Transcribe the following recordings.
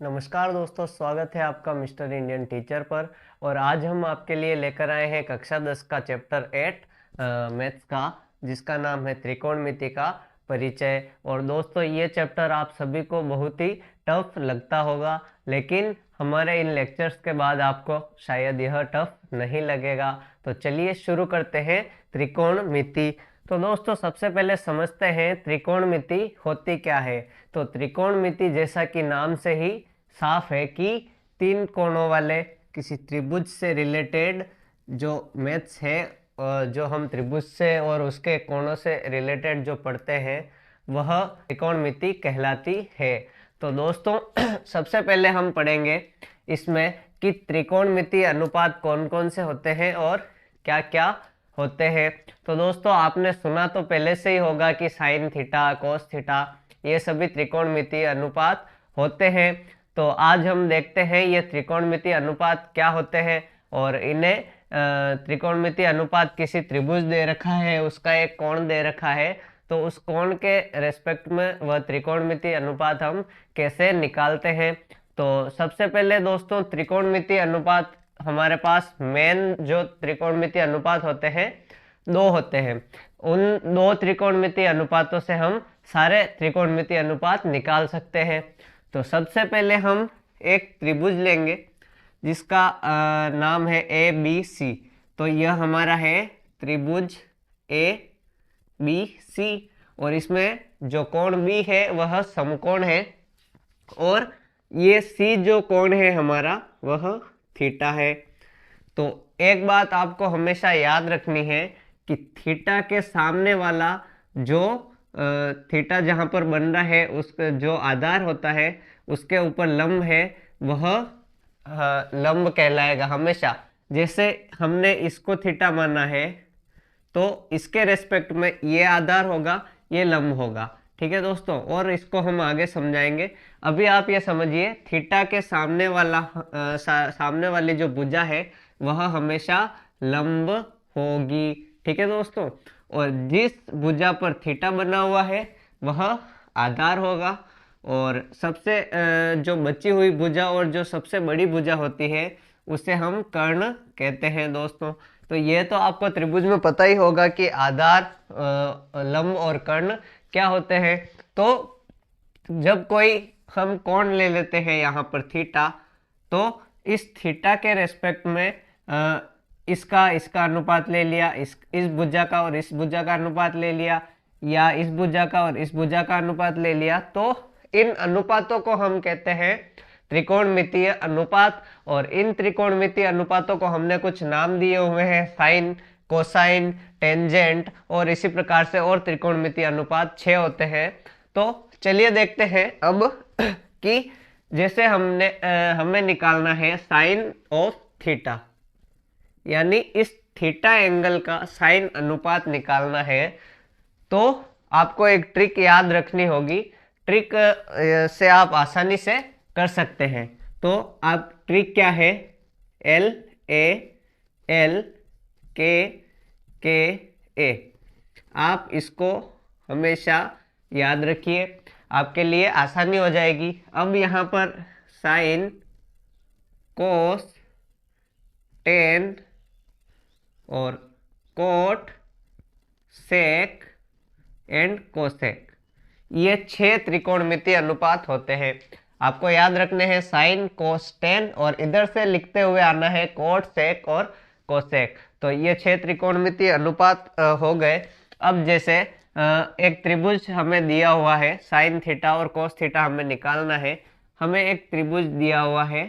नमस्कार दोस्तों, स्वागत है आपका मिस्टर इंडियन टीचर पर। और आज हम आपके लिए लेकर आए हैं कक्षा 10 का चैप्टर 8 मैथ्स का, जिसका नाम है त्रिकोणमिति का परिचय। और दोस्तों, ये चैप्टर आप सभी को बहुत ही टफ लगता होगा, लेकिन हमारे इन लेक्चर्स के बाद आपको शायद यह टफ नहीं लगेगा। तो चलिए शुरू करते हैं त्रिकोणमिति। तो दोस्तों, सबसे पहले समझते हैं त्रिकोणमिति होती क्या है। तो त्रिकोणमिति जैसा कि नाम से ही साफ है कि तीन कोणों वाले किसी त्रिभुज से रिलेटेड जो मैथ्स है, जो हम त्रिभुज से और उसके कोणों से रिलेटेड जो पढ़ते हैं, वह त्रिकोणमिति कहलाती है। तो दोस्तों सबसे पहले हम पढ़ेंगे इसमें कि त्रिकोणमिति अनुपात कौन कौन से होते हैं और क्या क्या होते हैं। तो दोस्तों, आपने सुना तो पहले से ही होगा कि साइन थीटा, कोस थीटा, ये सभी त्रिकोणमिति अनुपात होते हैं। तो आज हम देखते हैं ये त्रिकोणमिति अनुपात क्या होते हैं, और इन्हें त्रिकोणमिति अनुपात किसी त्रिभुज दे रखा है, उसका एक कोण दे रखा है, तो उस कोण के रेस्पेक्ट में वह त्रिकोणमिति अनुपात हम कैसे निकालते हैं। तो सबसे पहले दोस्तों, त्रिकोणमिति अनुपात हमारे पास मेन जो त्रिकोणमिति अनुपात होते हैं, दो होते हैं। उन दो त्रिकोणमिति अनुपातों से हम सारे त्रिकोणमिति अनुपात निकाल सकते हैं। तो सबसे पहले हम एक त्रिभुज लेंगे जिसका नाम है ए बी सी। तो यह हमारा है त्रिभुज ए बी सी, और इसमें जो कोण बी है वह समकोण है, और ये सी जो कोण है हमारा वह थीटा है। तो एक बात आपको हमेशा याद रखनी है कि थीटा के सामने वाला जो थीटा जहाँ पर बन रहा है, उसका जो आधार होता है उसके ऊपर लंब है, वह लंब कहलाएगा हमेशा। जैसे हमने इसको थीटा माना है, तो इसके रेस्पेक्ट में ये आधार होगा, ये लंब होगा। ठीक है दोस्तों, और इसको हम आगे समझाएंगे। अभी आप ये समझिए, थीटा के सामने वाला सामने वाली जो भुजा है वह हमेशा लंब होगी। ठीक है दोस्तों, और जिस भुजा पर थीटा बना हुआ है वह आधार होगा, और सबसे जो बची हुई भुजा और जो सबसे बड़ी भुजा होती है उसे हम कर्ण कहते हैं दोस्तों। तो ये तो आपको त्रिभुज में पता ही होगा कि आधार, लंब और कर्ण क्या होते हैं। तो जब कोई हम कोण ले लेते हैं यहाँ पर थीटा, तो इस थीटा के रेस्पेक्ट में इसका अनुपात ले लिया, इस भुजा का और इस भुजा का अनुपात ले लिया, या इस भुजा का और इस भुजा का अनुपात ले लिया, तो इन अनुपातों को हम कहते हैं त्रिकोणमितीय अनुपात। और इन त्रिकोणमितीय अनुपातों को हमने कुछ नाम दिए हुए हैं, साइन, कोसाइन, टेंजेंट, और इसी प्रकार से और त्रिकोणमितीय अनुपात 6 होते हैं। तो चलिए देखते हैं अब कि जैसे हमें निकालना है साइन ऑफ थीटा, यानी इस थीटा एंगल का साइन अनुपात निकालना है। तो आपको एक ट्रिक याद रखनी होगी, ट्रिक से आप आसानी से कर सकते हैं। तो आप ट्रिक क्या है, एल ए एल के ए, आप इसको हमेशा याद रखिए, आपके लिए आसानी हो जाएगी। अब यहाँ पर साइन, कोस, टेन और कोट, सेक एंड कोसेक, ये 6 त्रिकोणमितीय अनुपात होते हैं। आपको याद रखने हैं साइन, कोस, टेन, और इधर से लिखते हुए आना है कोट, सेक और कोसेक। तो ये 6 त्रिकोणमितीय अनुपात हो गए। अब जैसे एक त्रिभुज हमें दिया हुआ है, साइन थीटा और कोस थीटा हमें निकालना है। हमें एक त्रिभुज दिया हुआ है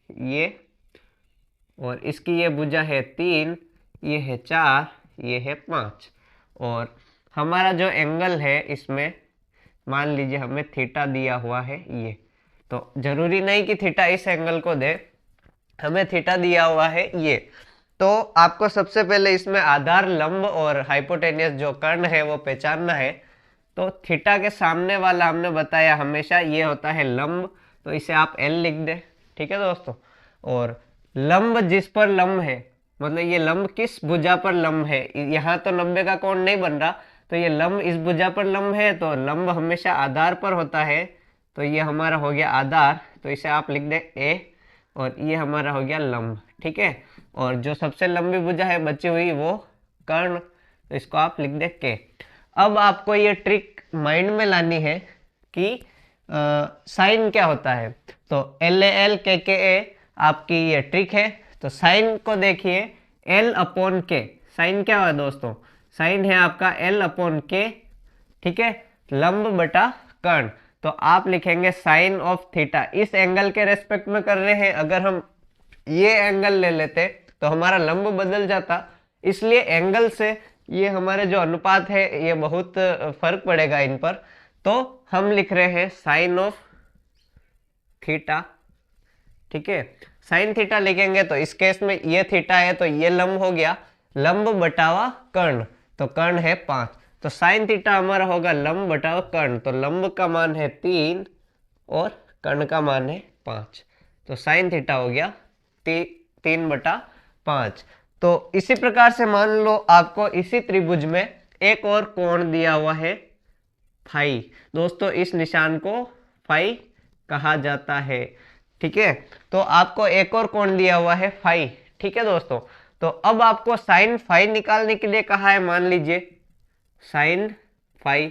ये, और इसकी ये भुजा है 3, ये है 4, ये है 5, और हमारा जो एंगल है इसमें मान लीजिए हमें थीटा दिया हुआ है ये। तो जरूरी नहीं कि थीटा इस एंगल को दे, हमें थीटा दिया हुआ है ये। तो आपको सबसे पहले इसमें आधार, लंब और हाइपोटेनियस जो कर्ण है वो पहचानना है। तो थीटा के सामने वाला हमने बताया हमेशा ये होता है लंब, तो इसे आप एल लिख दे। ठीक है दोस्तों, और लंब जिस पर लंब है, मतलब ये लंब किस भुजा पर लंब है, यहाँ तो 90 का कोण नहीं बन रहा, तो ये लंब इस भुजा पर लंब है, तो लंब हमेशा आधार पर होता है। तो ये हमारा हो गया आधार, तो इसे आप लिख दे ए, और ये हमारा हो गया लंब, ठीक है। और जो सबसे लंबी भुजा है बची हुई वो कर्ण, तो इसको आप लिख दे के। अब आपको ये ट्रिक माइंड में लानी है कि साइन क्या होता है। तो एल ए एल के ए आपकी ये ट्रिक है। तो साइन को देखिए, एल अपॉन के, साइन क्या है दोस्तों, साइन है आपका एल अपॉन के, ठीक है, लंब बटा कर्ण। तो आप लिखेंगे साइन ऑफ थीटा, इस एंगल के रेस्पेक्ट में कर रहे हैं, अगर हम ये एंगल ले लेते तो हमारा लंब बदल जाता, इसलिए एंगल से ये हमारे जो अनुपात है ये बहुत फर्क पड़ेगा इन पर। तो हम लिख रहे हैं साइन ऑफ थीटा, ठीक है। साइन थीटा लिखेंगे तो इस केस में ये थीटा है तो ये लंब हो गया, लंब बटावा कर्ण, तो कर्ण है 5, तो साइन थीटा हमारा होगा लंब बटावा कर्ण। तो लंब का मान है 3 और कर्ण का मान है 5, तो साइन थीटा हो गया 3/5। तो इसी प्रकार से मान लो आपको इसी त्रिभुज में एक और कोण दिया हुआ है फाई। दोस्तों इस निशान को फाई कहा जाता है, ठीक है। तो आपको एक और कोण दिया हुआ है फाई, ठीक है दोस्तों। तो अब आपको साइन फाई निकालने के लिए कहा है, मान लीजिए साइन फाई।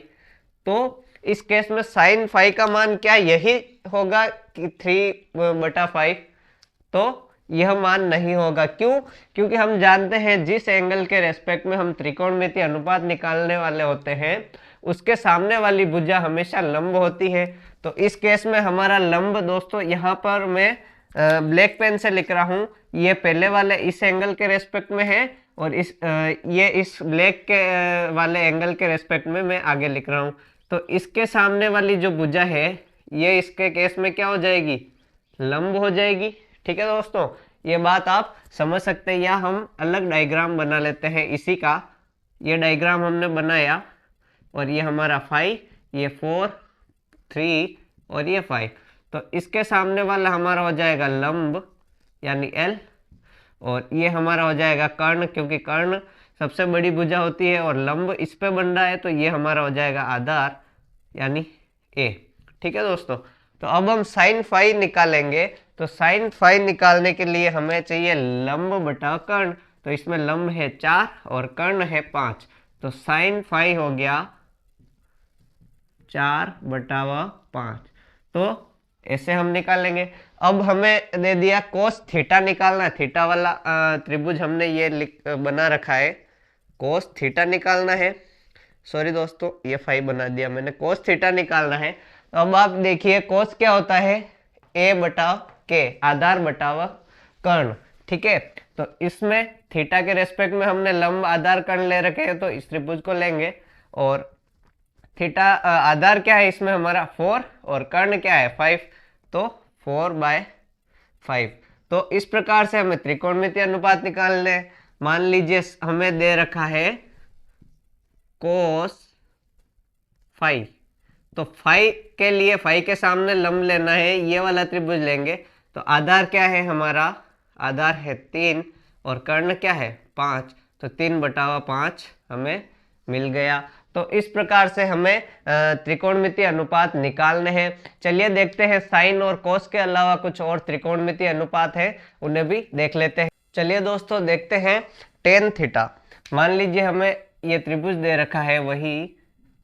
तो इस केस में साइन फाई का मान क्या यही होगा कि 3/5, तो यह मान नहीं होगा। क्यों? क्योंकि हम जानते हैं जिस एंगल के रेस्पेक्ट में हम त्रिकोणमितीय अनुपात निकालने वाले होते हैं उसके सामने वाली भुजा हमेशा लंब होती है। तो इस केस में हमारा लंब दोस्तों, यहाँ पर मैं ब्लैक पेन से लिख रहा हूँ, ये पहले वाले इस एंगल के रेस्पेक्ट में है और ये इस ब्लैक के वाले एंगल के रेस्पेक्ट में मैं आगे लिख रहा हूँ। तो इसके सामने वाली जो भुजा है ये इसके केस में क्या हो जाएगी, लंब हो जाएगी, ठीक है दोस्तों। ये बात आप समझ सकते हैं, या हम अलग डायग्राम बना लेते हैं इसी का। ये डायग्राम हमने बनाया और ये हमारा 5, ये 4, 3 और ये 5। तो इसके सामने वाला हमारा हो जाएगा लंब यानी L, और ये हमारा हो जाएगा कर्ण, क्योंकि कर्ण सबसे बड़ी भुजा होती है और लंब इस पे बन रहा है, तो ये हमारा हो जाएगा आधार यानी A, ठीक है दोस्तों। तो अब हम साइन फाई निकालेंगे। तो साइन फाई निकालने के लिए हमें चाहिए लंब बटा कर्ण। तो इसमें लंब है 4 और कर्ण है 5, तो साइन फाई हो गया 4/5। तो ऐसे हम निकालेंगे। अब हमें दे दिया कोस थीटा निकालना है, थीटा वाला त्रिभुज हमने ये बना रखा है, कोस थीटा निकालना है। सॉरी दोस्तों, ये 5 बना दिया मैंने, कोस थीटा निकालना है। तो अब आप देखिए कोस क्या होता है, a बटा के, आधार बटावा कर्ण, ठीक है। तो इसमें थीटा के रेस्पेक्ट में हमने लंब आधार कर्ण ले रखे हैं, तो इस त्रिभुज को लेंगे। और थीटा आधार क्या है इसमें हमारा 4 और कर्ण क्या है 5, तो 4/5। तो इस प्रकार से हमें त्रिकोणमितीय अनुपात निकालने हैं। मान लीजिए हमें दे रखा है कोस फाई, तो फाई के लिए फाई के सामने लंब लेना है, ये वाला त्रिभुज लेंगे। तो आधार क्या है हमारा, आधार है 3 और कर्ण क्या है 5, तो 3/5 हमें मिल गया। तो इस प्रकार से हमें त्रिकोणमितीय अनुपात निकालने हैं। चलिए देखते हैं साइन और कोस के अलावा कुछ और त्रिकोणमितीय अनुपात है, उन्हें भी देख लेते हैं। चलिए दोस्तों देखते हैं टेन थीटा। मान लीजिए हमें ये त्रिभुज दे रखा है वही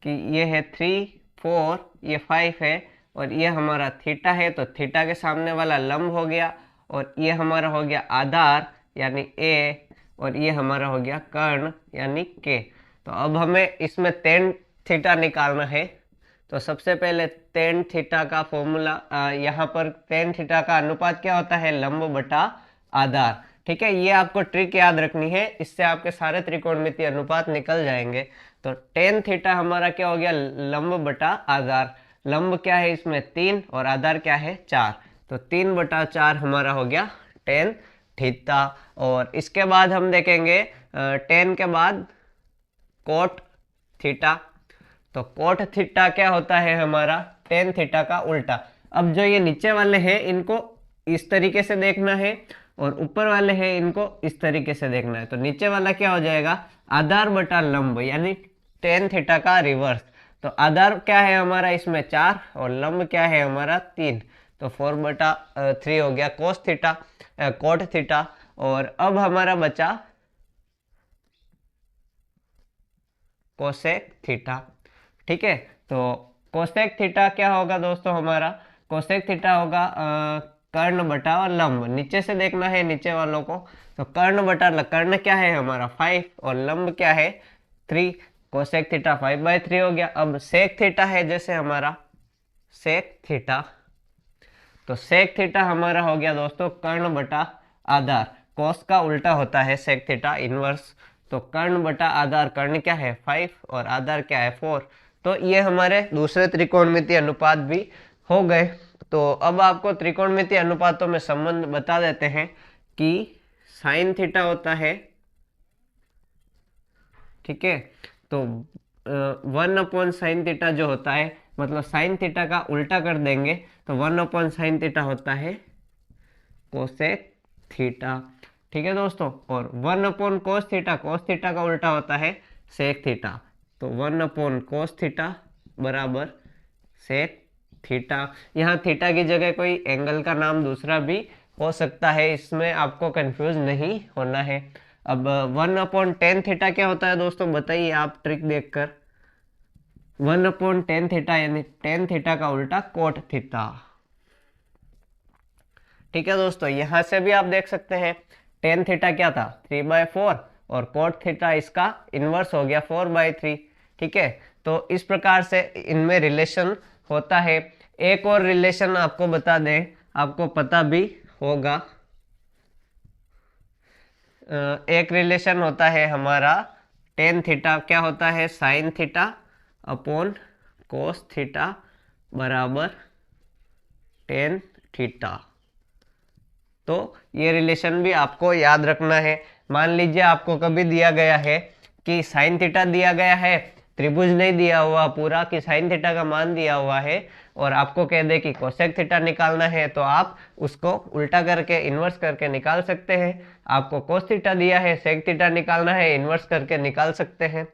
कि ये है 3, 4, ये 5 है और ये हमारा थीटा है। तो थीटा के सामने वाला लंब हो गया और ये हमारा हो गया आधार यानी A, और ये हमारा हो गया कर्ण यानी K। तो अब हमें इसमें टेन थीटा निकालना है। तो सबसे पहले टेन थीटा का फॉर्मूला, यहाँ पर टेन थीटा का अनुपात क्या होता है, लंब बटा आधार, ठीक है। ये आपको ट्रिक याद रखनी है, इससे आपके सारे त्रिकोणमितीय अनुपात निकल जाएंगे। तो टेन थीटा हमारा क्या हो गया, लंब बटा आधार। लंब क्या है इसमें 3 और आधार क्या है 4, तो 3/4 हमारा हो गया टेन थीटा। और इसके बाद हम देखेंगे टेन के बाद कोट थीटा। तो कोट थीटा क्या होता है हमारा, टेन थीटा का उल्टा। अब जो ये नीचे वाले हैं इनको इस तरीके से देखना है और ऊपर वाले हैं इनको इस तरीके से देखना है। तो नीचे वाला क्या हो जाएगा, आधार बटा लंब यानी टेन थीटा का रिवर्स। तो आधार क्या है हमारा इसमें 4 और लंब क्या है हमारा 3, तो 4/3 हो गया कोस थीटा, कोट थीटा। और अब हमारा बचा कोसेक थीटा। ठीक है, तो कोसेक थीटा क्या होगा दोस्तों हमारा? कोसेक थीटा होगा कर्ण बटा और लंब। नीचे से देखना है नीचे वालों को, तो कर्ण बटा कर्ण क्या है हमारा 5 और लंब क्या है 3। कोसेक थीटा 5/3 हो गया। अब सेक थीटा है जैसे हमारा सेक थीटा, तो सेक थीटा हमारा हो गया दोस्तों कर्ण बटा आधार। कोस का उल्टा होता है सेक थीटा इनवर्स। तो कर्ण बटा आधार, कर्ण क्या है 5 और आधार क्या है 4। तो ये हमारे दूसरे त्रिकोणमितीय अनुपात भी हो गए। तो अब आपको त्रिकोणमितीय अनुपातों में संबंध बता देते हैं कि साइन थीटा होता है, ठीक है, तो 1/sin थीटा जो होता है, मतलब साइन थीटा का उल्टा कर देंगे तो 1/sin थीटा होता है कोसेक थीटा। ठीक है दोस्तों, और 1/cos थीटा, cos थीटा का उल्टा होता है सेक थीटा। तो 1/cos थीटा बराबर सेक थीटा। यहाँ थीटा की जगह कोई एंगल का नाम दूसरा भी हो सकता है, इसमें आपको कंफ्यूज नहीं होना है। अब 1/tan थीटा क्या होता है दोस्तों, बताइए आप ट्रिक देखकर। 1/tan थीटा यानी tan थीटा का उल्टा कोट थीटा। ठीक है दोस्तों, यहां से भी आप देख सकते हैं tan थीटा क्या था 3/4 और कोट थीटा इसका इनवर्स हो गया 4/3। ठीक है, तो इस प्रकार से इनमें रिलेशन होता है। एक और रिलेशन आपको बता दें, आपको पता भी होगा, एक रिलेशन होता है हमारा tan थीटा क्या होता है sine theta upon cos theta बराबर tan थीटा। तो ये रिलेशन भी आपको याद रखना है। मान लीजिए आपको कभी दिया गया है कि साइन थीटा दिया गया है, त्रिभुज नहीं दिया हुआ पूरा कि साइन थीटा का मान दिया हुआ है, और आपको कह दे कि कोसेक थीटा निकालना है, तो आप उसको उल्टा करके इन्वर्स करके निकाल सकते हैं। आपको कोस थीटा दिया है, सेक थीटा निकालना है, इन्वर्स करके निकाल सकते हैं।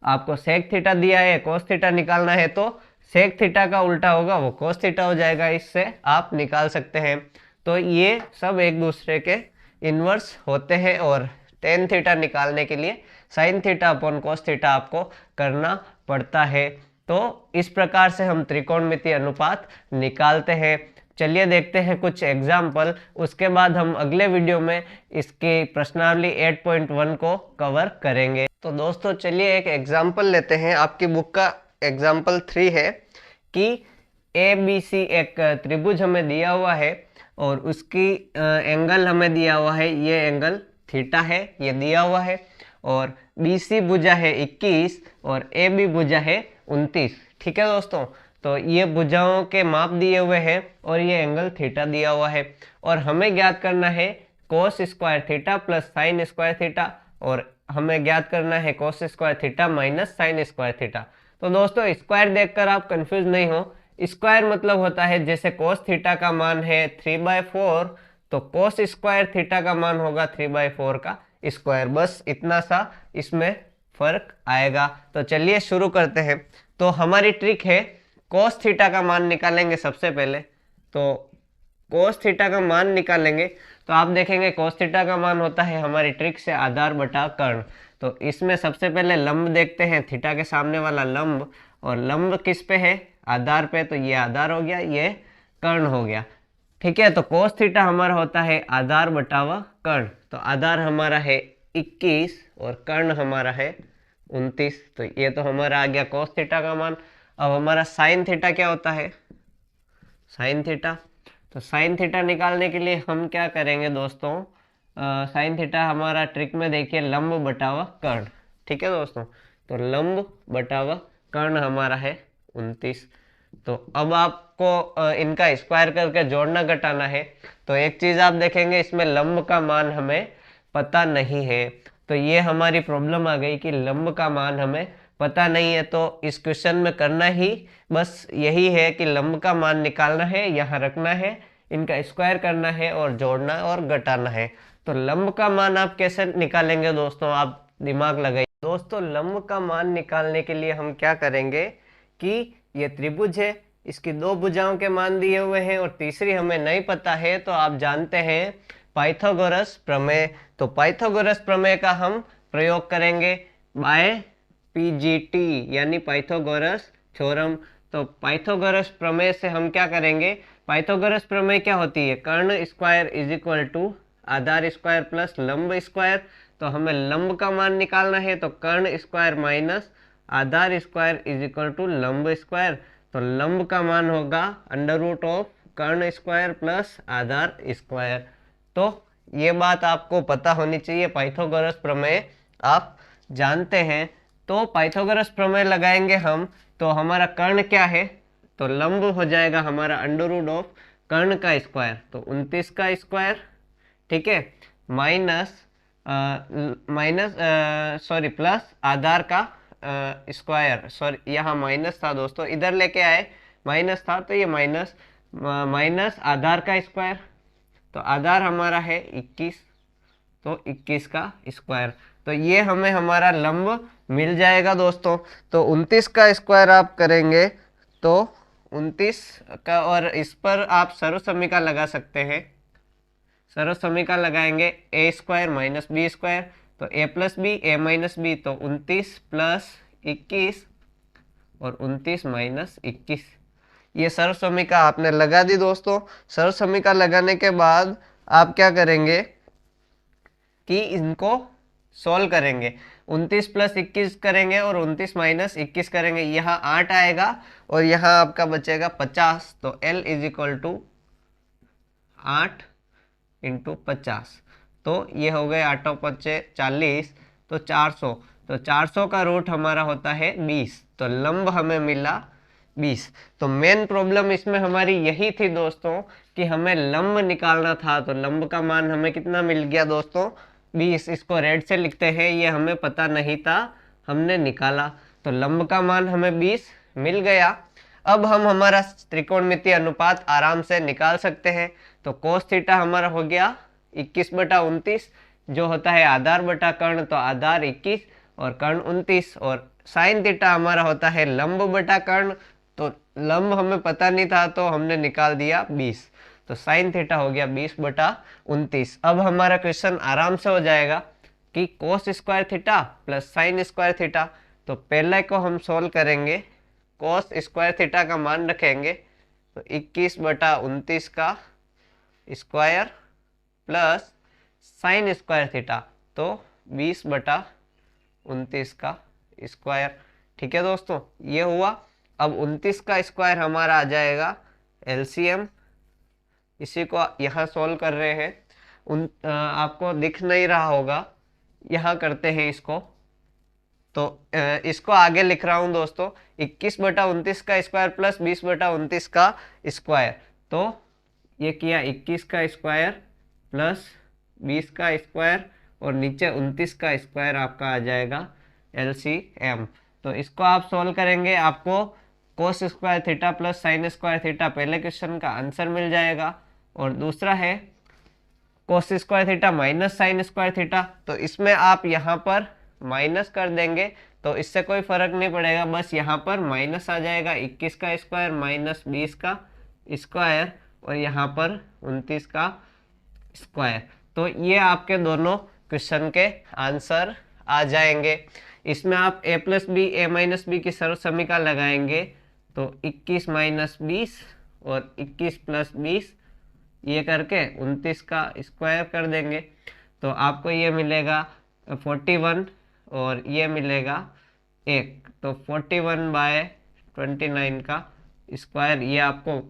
आपको सेक थीटा दिया है, कोस थीटा निकालना है, तो सेक थीटा का उल्टा होगा वो कोस थीटा हो जाएगा, इससे आप निकाल सकते हैं। तो ये सब एक दूसरे के इन्वर्स होते हैं, और टेन थीटा निकालने के लिए sine theta upon cos theta आपको करना पड़ता है। तो इस प्रकार से हम त्रिकोणमितीय अनुपात निकालते हैं। चलिए देखते हैं कुछ एग्जाम्पल, उसके बाद हम अगले वीडियो में इसकी प्रश्नावली 8.1 को कवर करेंगे। तो दोस्तों चलिए एक एग्जाम्पल लेते हैं। आपकी बुक का एग्जाम्पल 3 है कि ABC एक त्रिभुज हमें दिया हुआ है और उसकी एंगल हमें दिया हुआ है, ये एंगल थीटा है, ये दिया हुआ है, और BC भुजा है 21 और AB भुजा है 29। ठीक है दोस्तों, तो ये भुजाओं के माप दिए हुए हैं और ये एंगल थीटा दिया हुआ है, और हमें ज्ञात करना है cos square theta plus sine square theta, और हमें ज्ञात करना है cos square theta minus sine square theta. तो दोस्तों स्क्वायर देखकर आप कंफ्यूज नहीं हो। स्क्वायर मतलब होता है जैसे कोस थीटा का मान है 3/4, तो कोस स्क्वायर थीटा का मान होगा 3/4 का स्क्वायर, बस इतना सा इसमें फर्क आएगा। तो चलिए शुरू करते हैं। तो हमारी ट्रिक है कोस थीटा का मान निकालेंगे सबसे पहले। तो कोस थीटा का मान निकालेंगे तो आप देखेंगे कोस थीटा का मान होता है हमारी ट्रिक से आधार बटा कर्ण। तो इसमें सबसे पहले लंब देखते हैं, थीटा के सामने वाला लंब, और लंब किस पे है आधार पे, तो ये आधार हो गया, ये कर्ण हो गया। ठीक है, तो कोस थीटा हमारा होता है आधार बटावा कर्ण। तो आधार हमारा है 21 और कर्ण हमारा है 29। तो ये तो हमारा आ गया कोस थीटा का मान। अब हमारा साइन थीटा क्या होता है, साइन थीटा, तो साइन थीटा निकालने के लिए हम क्या करेंगे दोस्तों, साइन थीटा हमारा ट्रिक में देखिए लंब बटावा कर्ण। ठीक है दोस्तों, तो लंब बटावा कर्ण हमारा है 29। तो अब आपको इनका स्क्वायर करके जोड़ना घटाना है। तो एक चीज आप देखेंगे इसमें लंब का मान हमें पता नहीं है, तो ये हमारी प्रॉब्लम आ गई कि लंब का मान हमें पता नहीं है। तो इस क्वेश्चन में करना ही बस यही है कि लंब का मान निकालना है, यहाँ रखना है, इनका स्क्वायर करना है और जोड़ना और घटाना है। तो लंब का मान आप कैसे निकालेंगे दोस्तों, आप दिमाग लगाइए। दोस्तों लंब का मान निकालने के लिए हम क्या करेंगे कि ये त्रिभुज है, इसकी दो भुजाओं के मान दिए हुए हैं और तीसरी हमें नहीं पता है, तो आप जानते हैं पाइथागोरस प्रमेय। तो पाइथागोरस प्रमेय का हम प्रयोग करेंगे बाय पीजीटी यानी पाइथागोरस थ्योरम। तो पाइथागोरस प्रमेय से हम क्या करेंगे, पाइथागोरस प्रमेय क्या होती है, कर्ण स्क्वायर इज इक्वल टू आधार स्क्वायर प्लस लंब स्क्वायर। तो हमें लंब का मान निकालना है, तो कर्ण स्क्वायर माइनस आधार स्क्वायर इज इक्वल टू लंब स्क्वायर। तो लंब का मान होगा अंडर रूट ऑफ कर्ण स्क्वायर प्लस आधार स्क्वायर। तो ये बात आपको पता होनी चाहिए, पाइथागोरस प्रमेय आप जानते हैं। तो पाइथागोरस प्रमेय लगाएंगे हम, तो हमारा कर्ण क्या है, तो लंब हो जाएगा हमारा अंडर रूट ऑफ कर्ण का स्क्वायर, तो 29 का स्क्वायर, ठीक है, माइनस सॉरी प्लस आधार का स्क्वायर, सॉरी यहाँ माइनस था दोस्तों, इधर लेके आए माइनस था, तो ये माइनस माइनस आधार का स्क्वायर, तो आधार हमारा है 21, तो 21 का स्क्वायर। तो ये हमें हमारा लंब मिल जाएगा दोस्तों। तो 29 का स्क्वायर आप करेंगे तो 29 का, और इस पर आप सर्वसमीका लगा सकते हैं। सर्वसमीका लगाएंगे ए स्क्वायर माइनस बी स्क्वायर, तो ए plus B A minus B, तो 29 प्लस 21 और 29 माइनस 21। ये सर्वसमीका आपने लगा दी दोस्तों। सर्वसमीका लगाने के बाद आप क्या करेंगे कि इनको सॉल्व करेंगे, 29 प्लस 21 करेंगे और 29 माइनस 21 करेंगे, यहाँ 8 आएगा और यहाँ आपका बचेगा 50। तो L is equal to 8 into 50, तो ये हो गए 8 पच्चे 40, तो 400। तो 400 का रूट हमारा होता है 20, तो लंब हमें मिला 20। तो मेन प्रॉब्लम इसमें हमारी यही थी दोस्तों कि हमें लंब निकालना था। तो लंब का मान हमें कितना मिल गया दोस्तों, 20। इसको रेड से लिखते हैं, ये हमें पता नहीं था, हमने निकाला, तो लंब का मान हमें 20 मिल गया। अब हम हमारा त्रिकोणमितीय अनुपात आराम से निकाल सकते हैं। तो कोस थीटा हमारा हो गया 21/29, जो होता है आधार बटा कर्ण, तो आधार 21 और कर्ण 29, और साइन थीटा हमारा होता है लंब बटा कर्ण, तो लंब हमें पता नहीं था तो हमने निकाल दिया 20, तो साइन थीटा हो गया 20/29। अब हमारा क्वेश्चन आराम से हो जाएगा कि cos square theta plus sine square theta. तो पहले को हम सोल्व करेंगे, कोस स्क्वायर थीटा का मान रखेंगे, तो 21/29 का square plus sine square theta, तो 20/29 का स्क्वायर। ठीक है दोस्तों, ये हुआ। अब 29 का स्क्वायर हमारा आ जाएगा एलसीएम, इसी को यहाँ सॉल्व कर रहे हैं। आपको दिख नहीं रहा होगा, यहाँ करते हैं इसको, तो इसको आगे लिख रहा हूँ दोस्तों, 21/29 का स्क्वायर प्लस 20/29 का स्क्वायर। तो ये किया 21 का स्क्वायर प्लस 20 का स्क्वायर और नीचे 29 का स्क्वायर आपका आ जाएगा एलसीएम। तो इसको आप सॉल्व करेंगे, आपको cos square theta plus sine square theta पहले क्वेश्चन का आंसर मिल जाएगा, और दूसरा है cos square theta minus sine square theta, तो इसमें आप यहाँ पर माइनस कर देंगे तो इससे कोई फर्क नहीं पड़ेगा, बस यहाँ पर माइनस आ जाएगा, 21 का स्क्वायर माइनस 20 का स्क्वायर और यहाँ पर 29 का स्क्वायर। तो ये आपके दोनों क्वेश्चन के आंसर आ जाएंगे। इसमें आप a plus B A minus B की सर्वसमीका लगाएंगे, तो 21 माइनस 20 और 21 प्लस 20, ये करके 29 का स्क्वायर कर देंगे, तो आपको ये मिलेगा 41 और ये मिलेगा 1, तो 41/29 का स्क्वायर, ये आपको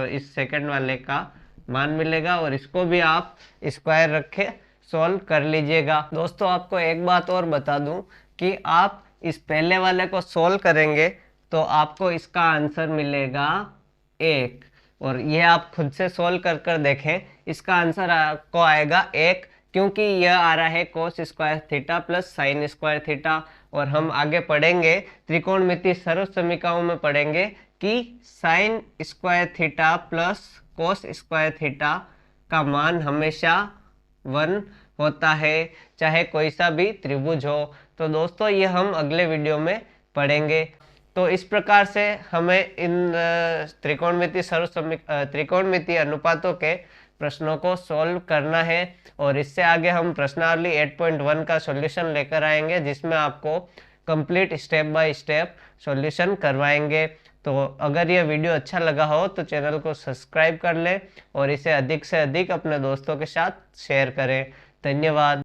इस सेकंड वाले का मान मिलेगा, और इसको भी आप स्क्वायर रखे सॉल्व कर लीजिएगा। दोस्तों आपको एक बात और बता दूं कि आप इस पहले वाले को सॉल्व करेंगे तो आपको इसका आंसर मिलेगा 1, और ये आप खुद से सॉल्व कर कर देखें, इसका आंसर आपको आएगा 1, क्योंकि यह आ रहा है cos square theta plus sine square theta. और हम आगे पढ़ेंगे त्रिकोणमितीय सर्वसमीकाओं में पढ़ेंगे कि sine square theta plus cos square theta का मान हमेशा 1 होता है, चाहे कोई सा भी त्रिभुज हो। तो दोस्तों ये हम अगले वीडियो में पढ़ेंगे। तो इस प्रकार से हमें इन त्रिकोणमिति अनुपातों के प्रश्नों को सॉल्व करना है। और इससे आगे हम प्रश्नावली 8.1 का सॉल्यूशन लेकर आएंगे, जिसमें आपको complete step by step solution करवाएंगे। तो अगर यह वीडियो अच्छा लगा हो तो चैनल को सब्सक्राइब कर लें और इसे अधिक से अधिक अपने दोस्तों के साथ शेयर करें। धन्यवाद।